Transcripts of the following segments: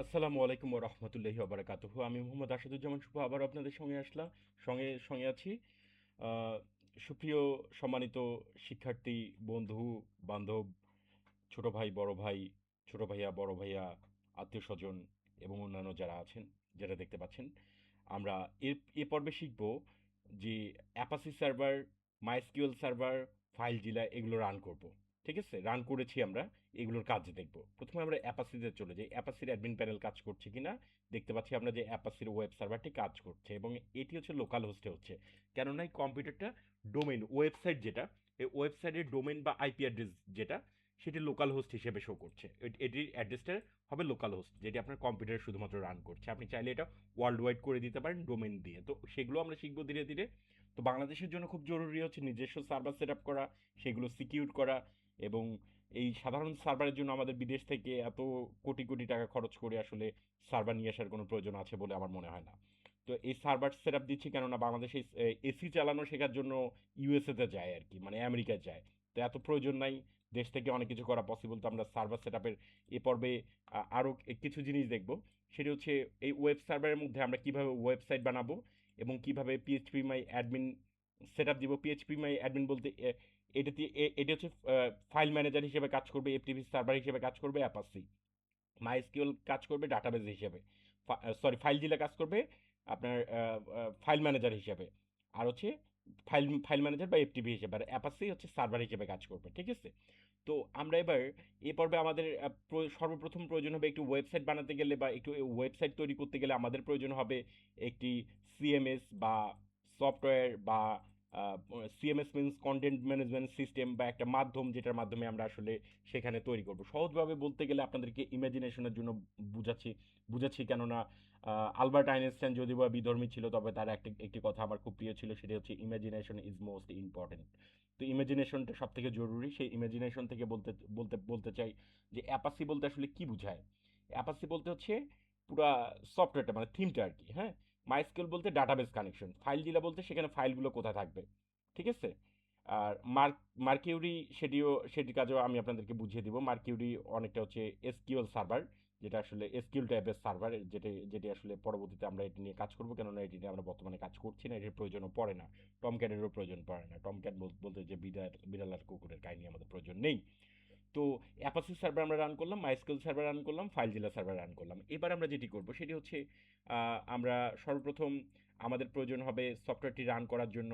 আসসালামু আলাইকুম ওয়া রাহমাতুল্লাহি ওয়া বারাকাতুহু। আমি মোহাম্মদ আসাদুজ্জামান শুভ আবার আপনাদের সঙ্গে আসলাম। সঙ্গে আছি। আহ, সুপ্রিয় সম্মানিত শিক্ষার্থী, বন্ধু, বান্ধব, ছোট ভাই, বড় ভাই, ছোট ভাইয়া, বড় ভাইয়া, আত্মীয়স্বজন এবং অন্যান্য যারা আছেন, যারা দেখতে পাচ্ছেন। আমরা এ পর্বে শিখব যে অ্যাপাসি সার্ভার, মাইস্কিউএল সার্ভার, ফাইল জিলা এগুলো রান করব। ঠিক আছে? রান করেছি আমরা, এগুলোর কাজ দেখব। প্রথমে আমরা অ্যাপাসিতে চলে যাই। অ্যাপাসির অ্যাডমিন প্যানেল কাজ করছে কিনা দেখতে পাচ্ছি আমরা যে অ্যাপাসির ওয়েব সার্ভারটি কাজ করছে এবং এটি হচ্ছে লোকাল হোস্টে হচ্ছে। কেননা এই কম্পিউটারটা ডোমেইন ওয়েবসাইট যেটা, এই ওয়েবসাইটের ডোমেইন বা আইপি অ্যাড্রেস যেটা, সেটি লোকাল হোস্ট হিসেবে শো করছে। এটির অ্যাড্রেসটা হবে লোকাল হোস্ট, যেটি আপনার কম্পিউটারে শুধুমাত্র রান করছে। আপনি চাইলে এটা ওয়ার্ল্ড ওয়াইড করে দিতে পারেন ডোমেইন দিয়ে। তো সেগুলো আমরা শিখবো ধীরে ধীরে। তো বাংলাদেশের জন্য খুব জরুরি হচ্ছে নিজস্ব সার্ভার সেট আপ করা, সেগুলো সিকিউর করা, এবং এই সাধারণ সার্ভারের জন্য আমাদের বিদেশ থেকে এত কোটি কোটি টাকা খরচ করে আসলে সার্ভার নিয়ে আসার কোনো প্রয়োজন আছে বলে আমার মনে হয় না। তো এই সার্ভার সেট আপ দিচ্ছি কেননা বাংলাদেশে এসি চালানো শেখার জন্য ইউএসএতে যায় আর কি, মানে আমেরিকায় যায়। তো এত প্রয়োজন নাই, দেশ থেকে অনেক কিছু করা পসিবল। তো আমরা সার্ভার সেট আপের এ পর্বে আরও কিছু জিনিস দেখব। সেটা হচ্ছে এই ওয়েব সার্ভারের মধ্যে আমরা কিভাবে ওয়েবসাইট বানাবো এবং কিভাবে পিএইচপি মাই অ্যাডমিন সেট আপ দিব। পিএইচপি মাই অ্যাডমিন বলতে এটাতে এটা হচ্ছে ফাইল ম্যানেজার হিসেবে কাজ করবে, এফটিপি সার্ভার হিসেবে কাজ করবে অ্যাপাসি। মাইএসকিউএল কাজ করবে ডাটাবেস হিসেবে, সরি ফাইল জিলা কাজ করবে আপনার ফাইল ম্যানেজার হিসেবে, আর হচ্ছে ফাইল ম্যানেজার বা এফটিপি হিসেবে, আর অ্যাপাসি হচ্ছে সার্ভার হিসেবে কাজ করবে। ঠিক আছে? তো আমরা এবার এ পর্বে আমাদের সর্বপ্রথম প্রয়োজন হবে একটি ওয়েবসাইট বানাতে গেলে বা একটু ওয়েবসাইট তৈরি করতে গেলে আমাদের প্রয়োজন হবে একটি সিএমএস বা সফটওয়্যার বা CMS means content management system বা একটা মাধ্যম, যেটার মাধ্যমে আমরা আসলে সেখানে তৈরি করব। সহজভাবে বলতে গেলে আপনাদেরকে ইমাজিনেশনের জন্য বুঝাচ্ছি বুঝাচ্ছি কেননা আলবার্ট আইনস্টাইন যদিও বা বিধর্মী ছিল, তবে তার একটি একটি কথা আমার খুব প্রিয় ছিল, সেটা হচ্ছে ইমাজিনেশন ইজ মোস্ট ইম্পর্টেন্ট। তো ইমাজিনেশনটা সব থেকে জরুরি। সেই ইমাজিনেশন থেকে বলতে বলতে বলতে চাই যে অ্যাপাসি বলতে আসলে কি বোঝায়। অ্যাপাসি বলতে হচ্ছে পুরা সফটওয়্যারটা, মানে থিমটা আর কি। হ্যাঁ, মাইস্কুয়েল বলতে ডাটাবেস কানেকশন, ফাইল ডিলা বলতে সেখানে ফাইলগুলো কোথায় থাকবে। ঠিক আছে? আর মার্কিউরি সেটির কাজেও আমি আপনাদেরকে বুঝিয়ে দিব। মার্কিউরি অনেকটা হচ্ছে এসকিউএল সার্ভার, যেটা আসলে এসকিউএল টাইপের সার্ভার, যেটি আসলে পরবর্তীতে আমরা এটি নিয়ে কাজ করবো, কেননা এটি নিয়ে আমরা বর্তমানে কাজ করছি না, এটির প্রয়োজনও পড়ে না। টম ক্যাটেরও প্রয়োজন পড়ে না। টম ক্যাট বলতে যে বিড়াল আর কুকুরের কাহিনী আমাদের প্রয়োজন নেই। তো অ্যাপাচি সার্ভার আমরা রান করলাম, মাইস্কুয়েল সার্ভার রান করলাম, ফাইলজিলা সার্ভার রান করলাম। এবার আমরা যেটি করব সেটি হচ্ছে আমরা সর্বপ্রথম আমাদের প্রয়োজন হবে সফটওয়্যারটি রান করার জন্য।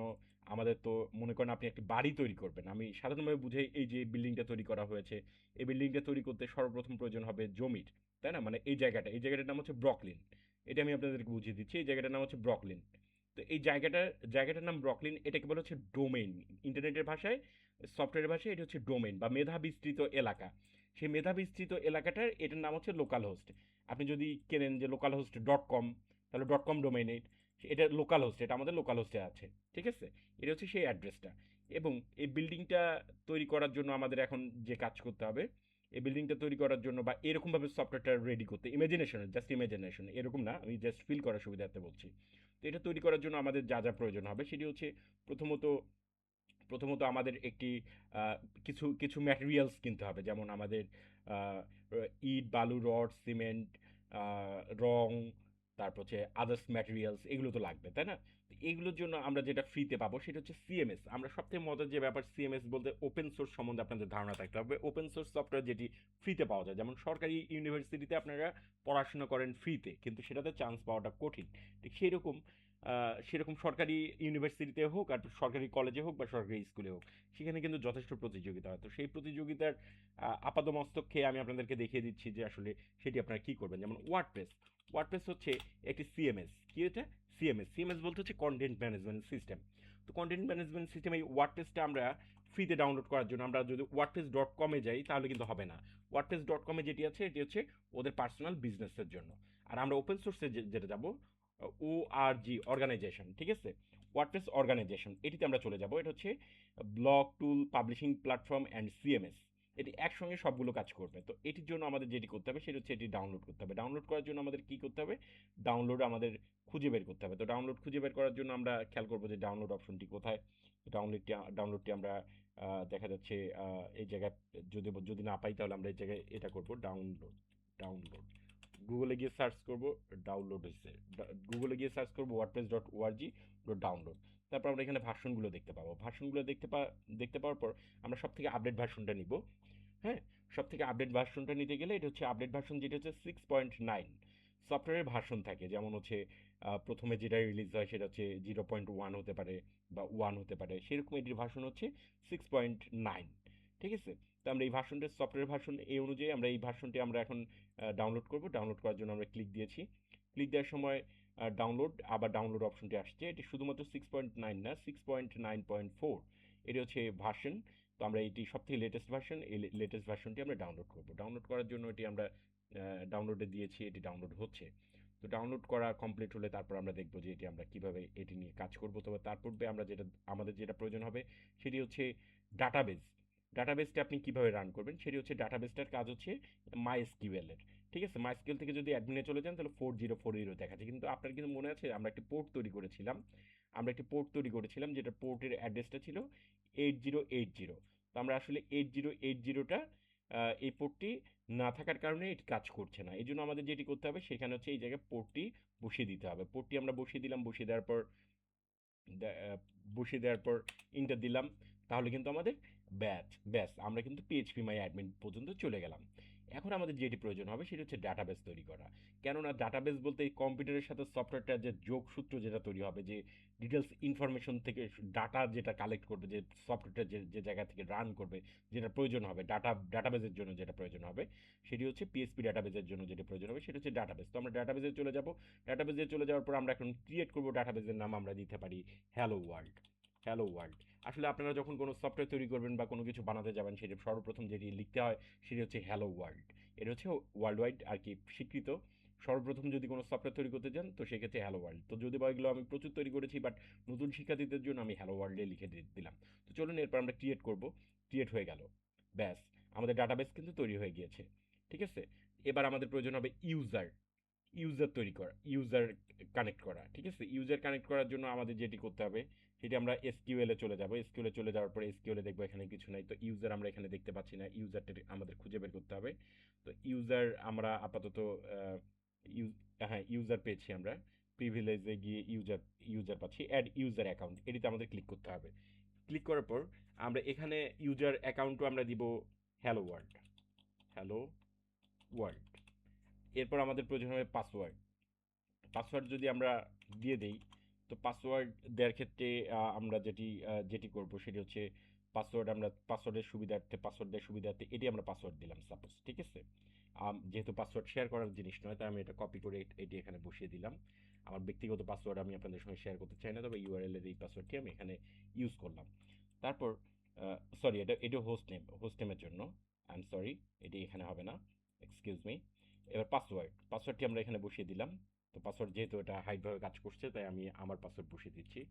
আমাদের তো মনে করেন আপনি একটি বাড়ি তৈরি করবেন, আমি সাধারণভাবে বুঝাই, এই যে বিল্ডিংটা তৈরি করা হয়েছে, এই বিল্ডিংটা তৈরি করতে সর্বপ্রথম প্রয়োজন হবে জমির, তাই না? মানে এই জায়গাটার নাম হচ্ছে ব্রকলিন। এটা আমি আপনাদেরকে বুঝিয়ে দিচ্ছি, এই জায়গাটার নাম হচ্ছে ব্রকলিন। তো এই জায়গাটার নাম ব্রকলিন, এটাকে বলা হচ্ছে ডোমেইন। ইন্টারনেটের ভাষায়, সফটওয়্যারের ভাষায় এটা হচ্ছে ডোমেন বা মেধা বিস্তৃত এলাকা। সেই মেধা বিস্তৃত এলাকাটার এটার নাম হচ্ছে লোকাল হোস্ট। আপনি যদি কেনেন যে লোকাল হোস্ট ডট কম, তাহলে ডট কম ডোমেইনের এটা লোকাল হোস্ট, এটা আমাদের লোকাল হোস্টে আছে। ঠিক আছে? এটা হচ্ছে সেই অ্যাড্রেসটা। এবং এই বিল্ডিংটা তৈরি করার জন্য আমাদের এখন যে কাজ করতে হবে, এই বিল্ডিংটা তৈরি করার জন্য বা এরকমভাবে সফটওয়্যারটা রেডি করতে, জাস্ট ইমাজিনেশন, এরকম না, আমি জাস্ট ফিল করার সুবিধার্থে বলছি। তো এটা তৈরি করার জন্য আমাদের যা যা প্রয়োজন হবে সেটি হচ্ছে প্রথমত প্রথমত আমাদের একটি আহ, কিছু কিছু ম্যাটেরিয়ালস কিনতে হবে, যেমন আমাদের আহ, ইট, বালু, রড, সিমেন্ট, রং, তারপর হচ্ছে আদার্স ম্যাটেরিয়ালস, এগুলো তো লাগবে, তাই না? তো এগুলোর জন্য আমরা যেটা ফ্রিতে পাবো সেটা হচ্ছে সিএমএস। আমরা সবথেকে মজার যে ব্যাপার, সিএমএস বলতে ওপেন সোর্স সম্বন্ধে আপনাদের ধারণা থাকতে হবে। ওপেন সোর্স সফটওয়্যার যেটি ফ্রিতে পাওয়া যায়, যেমন সরকারি ইউনিভার্সিটিতে আপনারা পড়াশোনা করেন ফ্রিতে, কিন্তু সেটাতে চান্স পাওয়াটা কঠিন। ঠিক সেই রকম সেরকম সরকারি ইউনিভার্সিটিতে হোক আর সরকারি কলেজে হোক বা সরকারি স্কুলে হোক, সেখানে কিন্তু যথেষ্ট প্রতিযোগিতা হয়। তো সেই প্রতিযোগিতার আপাদমস্তক খেয়ে আমি আপনাদেরকে দেখিয়ে দিচ্ছি যে আসলে সেটি আপনারা কী করবেন। যেমন ওয়ার্ডপ্রেস। ওয়ার্ডপ্রেস হচ্ছে একটি সিএমএস। কি এটা? সিএমএস বলতে হচ্ছে কন্টেন্ট ম্যানেজমেন্ট সিস্টেম। তো কন্টেন্ট ম্যানেজমেন্ট সিস্টেম, এই ওয়ার্ডপ্রেসটা আমরা ফ্রিতে ডাউনলোড করার জন্য আমরা যদি ওয়ার্ডপ্রেস ডট কমে যাই তাহলে কিন্তু হবে না। ওয়ার্ডপ্রেস ডট কমে যেটি আছে এটি হচ্ছে ওদের পার্সোনাল বিজনেসের জন্য। আর আমরা ওপেন সোর্সে যেটা যাব, ওআরজি অর্গানাইজেশন। ঠিক আছে? ওয়ার্ডপ্রেস অর্গানাইজেশন, এটিতে আমরা চলে যাব। এটা হচ্ছে blog tool, publishing platform and CMS. এটি একসঙ্গে সবগুলো কাজ করবে। তো এটির জন্য আমাদের যেটি করতে হবে সেটা হচ্ছে এটি ডাউনলোড করতে হবে। ডাউনলোড করার জন্য আমাদের কি করতে হবে? ডাউনলোড আমাদের খুঁজে বের করতে হবে। তো ডাউনলোড খুঁজে বের করার জন্য আমরা খেয়াল করবো যে ডাউনলোড অপশনটি কোথায়। ডাউনলোডটি আমরা দেখা যাচ্ছে এই জায়গায়, যদি যদি না পাই তাহলে আমরা এই জায়গায় এটা করব, ডাউনলোড। ডাউনলোড গুগলে গিয়ে সার্চ করব, ডাউনলোড হয়েছে। গুগলে গিয়ে সার্চ করব wordpress.org.download। তারপর আমরা এখানে ভার্সনগুলো দেখতে পাবো। ভার্সনগুলো দেখতে পাওয়ার পর আমরা সবথেকে আপডেট ভার্সনটা নিব। হ্যাঁ, সবথেকে আপডেট ভার্সনটা নিতে গেলে এটা হচ্ছে আপডেট ভার্সন, যেটা হচ্ছে 6.9। সফটওয়্যারের ভার্সন থাকে, যেমন হচ্ছে প্রথমে যেটা রিলিজ হয় সেটা হচ্ছে 0.1 হতে পারে বা 1 হতে পারে, সেরকম এটির ভার্সন হচ্ছে 6.9। ঠিক আছে? তো আমরা এই ভার্সনটা, সফটওয়্যার ভার্সন এই অনুযায়ী আমরা এই ভার্সনটি আমরা এখন ডাউনলোড করব। ডাউনলোড করার জন্য আমরা ক্লিক দিয়েছি। ক্লিক দেওয়ার সময় ডাউনলোড, আবার ডাউনলোড অপশনটি আসছে। এটি শুধুমাত্র 6.9 না, 6.9.4 এটি হচ্ছে ভার্সন। তো আমরা এটি সবথেকে লেটেস্ট ভার্সন, এই লেটেস্ট ভার্সনটি আমরা ডাউনলোড করব। ডাউনলোড করার জন্য এটি আমরা ডাউনলোডে দিয়েছি, এটি ডাউনলোড হচ্ছে। তো ডাউনলোড করা কমপ্লিট হলে তারপর আমরা দেখব যে এটি আমরা কিভাবে এটি নিয়ে কাজ করব। তবে তার পূর্বে আমাদের যেটা প্রয়োজন হবে সেটি হচ্ছে ডাটাবেস। ডাটাবেসটা আপনি কিভাবে রান করবেন সেটি হচ্ছে, ডাটাবেসটার কাজ হচ্ছে MySQL এর। ঠিক আছে? MySQL থেকে যদি অ্যাডমিনে চলে যান তাহলে 4040 দেখাচ্ছে, কিন্তু আপনার কিন্তু মনে আছে আমরা একটি পোর্ট তৈরি করেছিলাম। যেটা পোর্টের অ্যাড্রেসটা ছিল 8080। তো আমরা আসলে 8080টা, এই পোর্টটি না থাকার কারণে এটি কাজ করছে না। এই জন্য আমাদের যেটি করতে হবে সেখানে হচ্ছে এই জায়গায় পোর্টটি বসিয়ে দিতে হবে। পোর্টটি আমরা বসিয়ে দিলাম, দে- আহ, বসিয়ে দেওয়ার পর ইন্টার দিলাম। তাহলে কিন্তু আমাদের ব্যাস আমরা কিন্তু পিএইচপি মাই অ্যাডমিন পর্যন্ত চলে গেলাম। এখন আমাদের যেটি প্রয়োজন হবে সেটি হচ্ছে ডাটাবেস তৈরি করা। কেননা ডাটাবেস বলতে এই কম্পিউটারের সাথে সফটওয়্যারটার যে যোগসূত্র যেটা তৈরি হবে, যে ডিটেলস ইনফরমেশন থেকে ডাটা যেটা কালেক্ট করবে, যে সফটওয়্যারটা যে যে জায়গা থেকে রান করবে, যেটা প্রয়োজন হবে ডাটাবেসের জন্য, যেটা প্রয়োজন হবে সেটি হচ্ছে পিএসপি ডাটাবেসের জন্য যেটা প্রয়োজন হবে সেটা হচ্ছে ডাটাবেস। তো আমরা ডাটাবেসে চলে যাব। ডাটাবেসে চলে যাওয়ার পর আমরা এখন ক্রিয়েট করব ডাটাবেসের নাম আমরা দিতে পারি হ্যালো ওয়ার্ল্ড। Hello world. আসলে আপনারা যখন কোনো সফটওয়্যার তৈরি করবেন বা কোনো কিছু বানাতে যাবেন, সেটা সর্বপ্রথম যেটি লিখতে হয় সেটি হচ্ছে হ্যালো ওয়ার্ল্ড। এটা হচ্ছে ওয়ার্ল্ড ওয়াইড আর কি স্বীকৃত। সর্বপ্রথম যদি কোনো সফটওয়্যার তৈরি করতে যান তো সেক্ষেত্রে হ্যালো ওয়ার্ল্ড। তো যদি বা এগুলো আমি প্রচুর তৈরি করেছি, বাট নতুন শিক্ষার্থীদের জন্য আমি হ্যালো ওয়ার্ল্ডে লিখে দিলাম। তো চলুন এরপর আমরা ক্রিয়েট করব। ক্রিয়েট হয়ে গেল। ব্যাস, আমাদের ডাটাবেস কিন্তু তৈরি হয়ে গিয়েছে। ঠিক আছে? এবার আমাদের প্রয়োজন হবে ইউজার কানেক্ট করা। ঠিক আছে? ইউজার কানেক্ট করার জন্য আমাদের যেটি করতে হবে সেটি, আমরা এসকিউএল এ চলে যাব। এসকিউএল এ চলে যাওয়ার পরে এসকিউএল এ দেখবো এখানে কিছু নাই, তো ইউজার আমরা এখানে দেখতে পাচ্ছি না। ইউজারটা আমাদের খুঁজে বের করতে হবে। তো ইউজার আমরা আপাতত আহ, ইউ- হ্যাঁ, ইউজার পেয়েছি আমরা। প্রিভিলেজে গিয়ে ইউজার পাচ্ছি, অ্যাড ইউজার অ্যাকাউন্ট, এটিতে আমাদের ক্লিক করতে হবে। ক্লিক করার পর আমরা এখানে ইউজার অ্যাকাউন্টও আমরা দিব হ্যালো ওয়ার্ল্ড। Hello world. এরপর আমাদের প্রয়োজন হবে পাসওয়ার্ড। পাসওয়ার্ড যদি আমরা দিয়ে দেই, তো পাসওয়ার্ড দেওয়ার ক্ষেত্রে আমরা যেটি করব সেটি হচ্ছে, পাসওয়ার্ড দেওয়ার সুবিধার্থে এটি আমরা পাসওয়ার্ড দিলাম সাপোজ। ঠিক আছে? যেহেতু পাসওয়ার্ড শেয়ার করার জিনিস নয়, তাই আমি এটা কপি করে এটি এখানে বসিয়ে দিলাম। আমার ব্যক্তিগত পাসওয়ার্ড আমি আপনাদের সঙ্গে শেয়ার করতে চাই না, তবে ইউআরএল এর এই পাসওয়ার্ডটি আমি এখানে ইউজ করলাম। তারপর সরি, এটা হোস্ট নেমের জন্য। আই এম সরি, এটি এখানে হবে না, এক্সকিউজ মি। এবার পাসওয়ার্ডটি আমরা এখানে বসিয়ে দিলাম। তো পাসওয়ার্ড যেহেতু এটা হাইডভাবে কাজ করছে, তাই আমি আমার পাসওয়ার্ড বসিয়ে দিচ্ছি।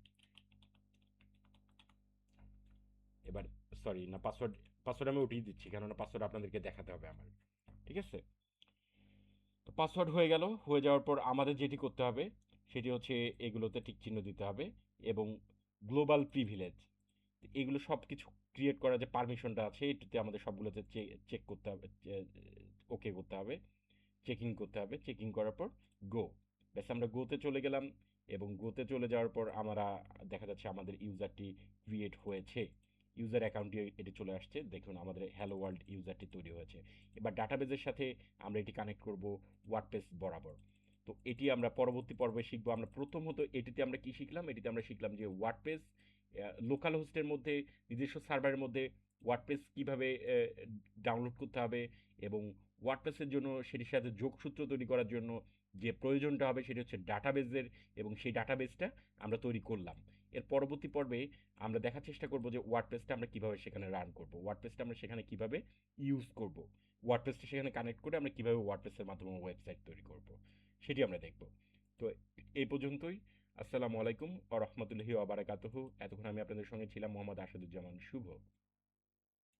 এবার সরি না, পাসওয়ার্ড আমি উঠিয়ে দিচ্ছি, কেননা পাসওয়ার্ড আপনাদেরকে দেখাতে হবে আমার। ঠিক আছে? তো পাসওয়ার্ড হয়ে গেল। হয়ে যাওয়ার পর আমাদের যেটি করতে হবে সেটি হচ্ছে এগুলোতে টিক চিহ্ন দিতে হবে, এবং গ্লোবাল প্রিভিলেজ, এগুলো সব কিছু ক্রিয়েট করা যে পারমিশনটা আছে এটিতে আমাদের সবগুলোতে চেক করতে হবে, ওকে করতে হবে, চেকিং করতে হবে। চেকিং করার পর গো। ব্যাস, আমরা গোতে চলে গেলাম। এবং গোতে চলে যাওয়ার পর আমরা দেখা যাচ্ছে আমাদের ইউজারটি ক্রিয়েট হয়েছে। ইউজার অ্যাকাউন্টটি এটি চলে আসছে, দেখুন আমাদের হ্যালো ওয়ার্ল্ড ইউজারটি তৈরি হয়েছে। এবার ডাটাবেজের সাথে আমরা এটি কানেক্ট করব ওয়ার্ডপ্রেস বরাবর। তো এটি আমরা পরবর্তী পর্বে শিখবো। আমরা প্রথমত এটিতে আমরা কি শিখলাম, এটিতে আমরা শিখলাম যে ওয়ার্ডপ্রেস লোকাল হোস্টের মধ্যে, নিজস্ব সার্ভারের মধ্যে ওয়ার্ডপ্রেস কীভাবে ডাউনলোড করতে হবে, এবং ওয়ার্ডপ্রেসের জন্য সেটির সাথে যোগসূত্র তৈরি করার জন্য যে প্রয়োজনটা হবে সেটি হচ্ছে ডাটাবেসের, এবং সেই ডাটাবেসটা আমরা তৈরি করলাম। এর পরবর্তী পর্বে আমরা দেখার চেষ্টা করব যে ওয়ার্ডপ্রেসটা আমরা কীভাবে সেখানে রান করব, ওয়ার্ডপ্রেসটা আমরা সেখানে কীভাবে ইউজ করব, ওয়ার্ডপ্রেসটা সেখানে কানেক্ট করে আমরা কীভাবে ওয়ার্ডপ্রেসের মাধ্যমে ওয়েবসাইট তৈরি করব, সেটি আমরা দেখব। তো এই পর্যন্তই। আসসালামু আলাইকুম ওয়া রাহমাতুল্লাহি ওয়া বারাকাতুহু। এতক্ষণ আমি আপনাদের সঙ্গে ছিলাম মোহাম্মদ আসাদুজ্জামান শুভ।